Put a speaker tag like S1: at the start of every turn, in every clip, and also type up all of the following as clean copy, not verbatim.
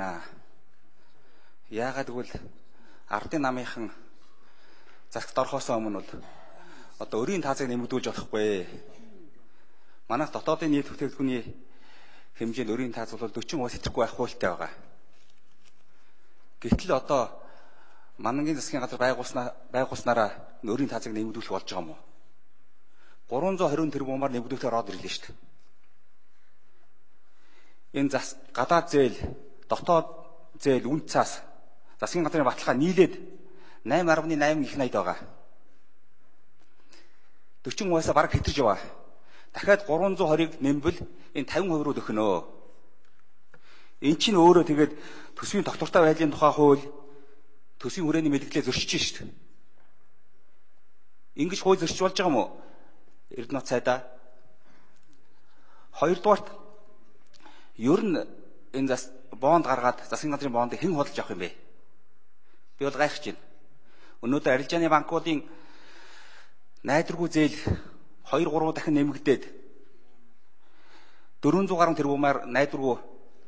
S1: байна. Яагаад гэвэл ардын намынхан засагт орохоос өмнө бол одоо өрийн таазыг нэмэгдүүлж болохгүй. Манайх дотоодын нийт бүтээгдэхүүний хэмжээнд өрийн тааз бол 40% сэтэхгүй байх хуультай байгаа. Гэтэл одоо Манангийн засгийн газар байгуулснараа өрийн таазыг нэмэгдүүлэх болж байгаа юм уу? 320 тэрбумаар нэмэгдүүлэхээр ороод ирлээ шүү дээ. Энэ гадаад зээл, дотоод зээл, үн цаас засгийн газрын баталгаа нийлээд 8.8 их найд байгаа. 40%-аас бараг хэтэрж яваа. Дахиад 320-ыг нэмбэл энэ 50% руу дөхнөө. Эн чинь өөрөө тэгээд төсвийн доктортой байдлын тухай хууль, төсвийн хүрээний мэдээлэлээ зөрчиж шүү дээ. Ингэж хууль зөрчиж болж байгаа юм уу? Эрдэнэт цайдаа. Хоёрдугаарт ер нь энэ бонд гаргаад засгийн газрын бондыг хэн хөдөлж авах юм бэ? Би бол гайхаж байна. Өнөөдөр арилжааны банкуудын найдваргүй зээл 2-3 дахин нэмэгдээд 400 гаруй тэрбумаар найдваргүй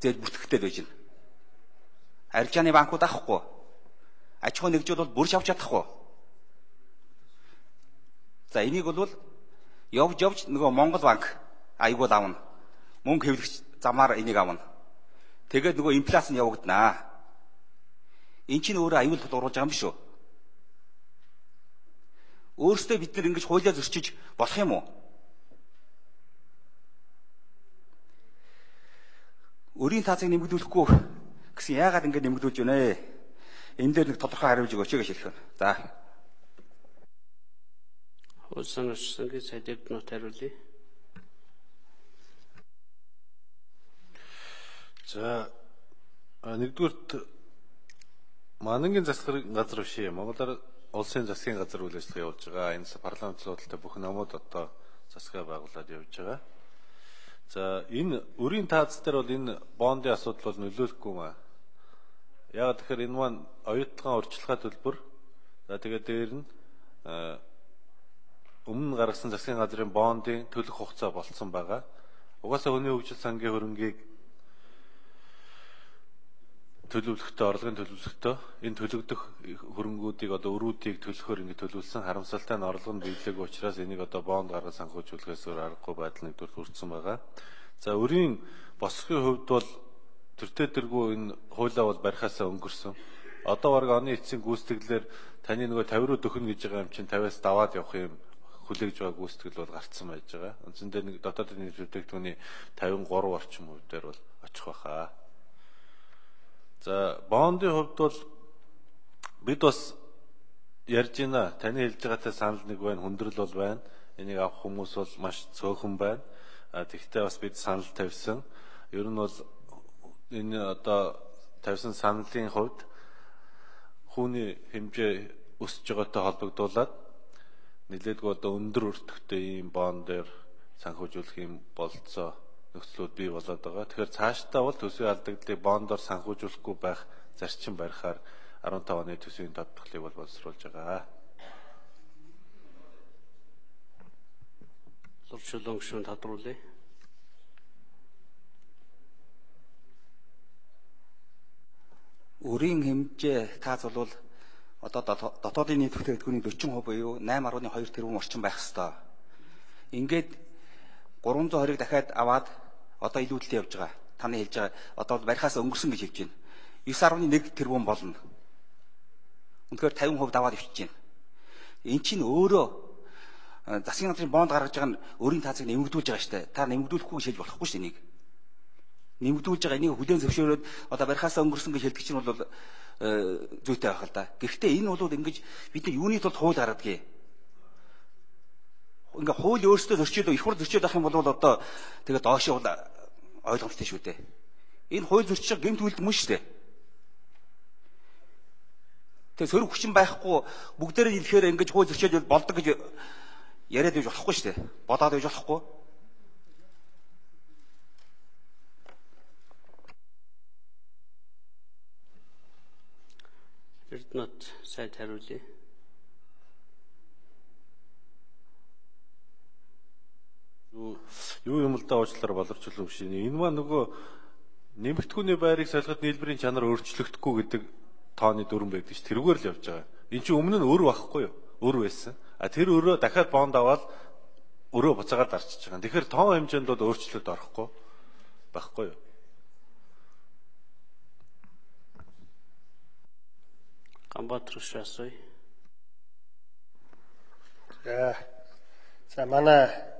S1: зээл бүртгэгдээд байж байна. Арилжааны банкуд авахгүй. Аж ахуй нэгжүүд бол бүрж авч чадахгүй. За энийг бол явж нөгөө Монгол банк айгуул авна. Мөнгө хэвлэгч замаар энийг авна. Тэгээд нөгөө инфляц нь явагдана. Энд чинь өөрөө аюул тулгуурлаж байгаа юм биш үү? Өөрөөсөө бид нар ингэж хуулиа зөрчиж болох юм уу? Өрийн таазыг нэмэгдүүлэхгүй гэсэн яагаад ингэ нэмэгдүүлж байна ээ? Энэ дээр нэг тодорхой хариулж өгөөч гэж хэлэх байна. За.
S2: Хөөсөнөсөнгийн сайдэрднот хариулъя.
S3: За нэгдүгürt Манангийн засгийн газар биш юм. Монголоор улсын засгийн газар үйл ажиллагаа явуулж байгаа. Энэ парламент судалтай бүх номууд одоо засгаа байгуулад явж байгаа. За энэ өрийн таац дээр бол энэ бондын асуудал бол нөлөөлөхгүй юм аа. Яг тэгэхээр энэ маань оюутган урьдчилгаа төлбөр. За тэгээд дээр нь өмнө гаргасан засгийн газрын бондын төлөх хугацаа болцсон байгаа. Угаасаа хүний хөгжил сангийн хөрөнгийг төлөвлөлтөд орлогын төлөвлөлтөд энэ төлөгдөх хөрөнгүүдийг одоо өрүүдийг төлөхөөр ингэ төлөвлөсөн харамсалтай нь орлого нь биелээгүй учраас энийг одоо бонд гаргаж санхүүжүүлэхээс өөр аргагүй байдал нэгдүгээр хүрсэн байгаа. За өрийн босхын хувьд бол төртөө тэргүй энэ хуулиа бол барихаасаа өнгөрсөн. Одоо бараг оны эцсийн гүйцэтгэлээр таны нөгөө 50 руу дөхнө гэж байгаа юм чинь 50-аас даваад явах юм хүлээж байгаа гүйцэтгэл бол гарцсан байж байгаа. Үндсэндээ нэг дотоодын нийт бүтээгдэхүүний 53 орчим хувь дээр бол очих байхаа. За бондын хувьд бол бид бас ярьж байна. Таны хэлж байгаатай санал нэг байна, хүндрэл бол байна. Энийг авах хүмүүс бол маш цөөхөн байна. Тэгвэл бас бид санал тавьсан. Ер нь бол энэ одоо тавьсан саналын хувьд хүүний хэмжээ өсөж байгаатай холбогдуулаад нэлээдгүй одоо өндөр өртөгтэй ийм бонд дээр санхүүжүүлэх юм болцоо нөхцлүүд бий болоод байгаа. Тэгэхээр цаашдаа бол төсвийн алдагдлыг бондоор санхүүжүүлэхгүй байх зарчим барихаар 15 оны төсвийн тодтголыг бол боловсруулж байгаа.
S2: Зурчлон гүшүүн тодруулъя.
S1: Өрийн хэмжээ таац бол одоо дотоодын нийт бүтээгдэхүүний 40% буюу 8.2 тэрбум орчим байх ёстой. Ингээд 320-ыг дахиад аваад одоо илүүдэлтэй явж байгаа. Таны хэлж байгаа одоо барихаас өнгөрсөн гэж хэлж байна. 9.1 тэрбум болно. Үнэхээр 50% даваад өвчж байна. Эн чинь өөрөө засгийн газрын бонд гаргаж байгаа нь өрийн таацыг нэмэгдүүлж байгаа шүү дээ. Та нэмэгдүүлэхгүй гэж хэлж болохгүй шүү дээ энийг. Нэмэгдүүлж байгаа энийг хүлээн зөвшөөрөөд одоо барихаас өнгөрсөн гэж хэлдэг чинь бол зүйтэй байх л да. Гэхдээ энэ бол ингэж бид нар юуны тулд хууль гаргадгийг. Ингээ хууль өөрсдөө зөрчөөд их хурд зөрчөөд авах юм бол одоо тэгээд доошоо бол ойлгомжтой шүү дээ. Энэ хууль зөрчиж гэмт үйлдэл мөн шүү дээ. Тэгээд сөрөг хүчин байхгүй бүгдээрээ хэлэхээр ингэж хууль зөрчөөд болдог гэж яриад байж болохгүй шүү дээ. Бодоод байж болохгүй.
S2: Эрдэнэт сайд хариулъя.
S3: Юу юм л да уучлаарай боловч л биш. Энэ маань нөгөө Нэмэгдэхүүний байрыг солиход нийлбэрийн чанар өөрчлөгдөхгүй гэдэг тооны дүрэн байдаг ш. Тэрүүгээр л явж байгаа. Энд чинь өмнө нь өр байхгүй юу? Өр байсан. Тэр өрөө дахиад бонд аваад өрөө буцаагаад дарчиж байгаа. Тэгэхээр тоон хэмжээнд бол өөрчлөлт орохгүй байхгүй юу?
S2: Ганбаатар шасой.
S4: За манай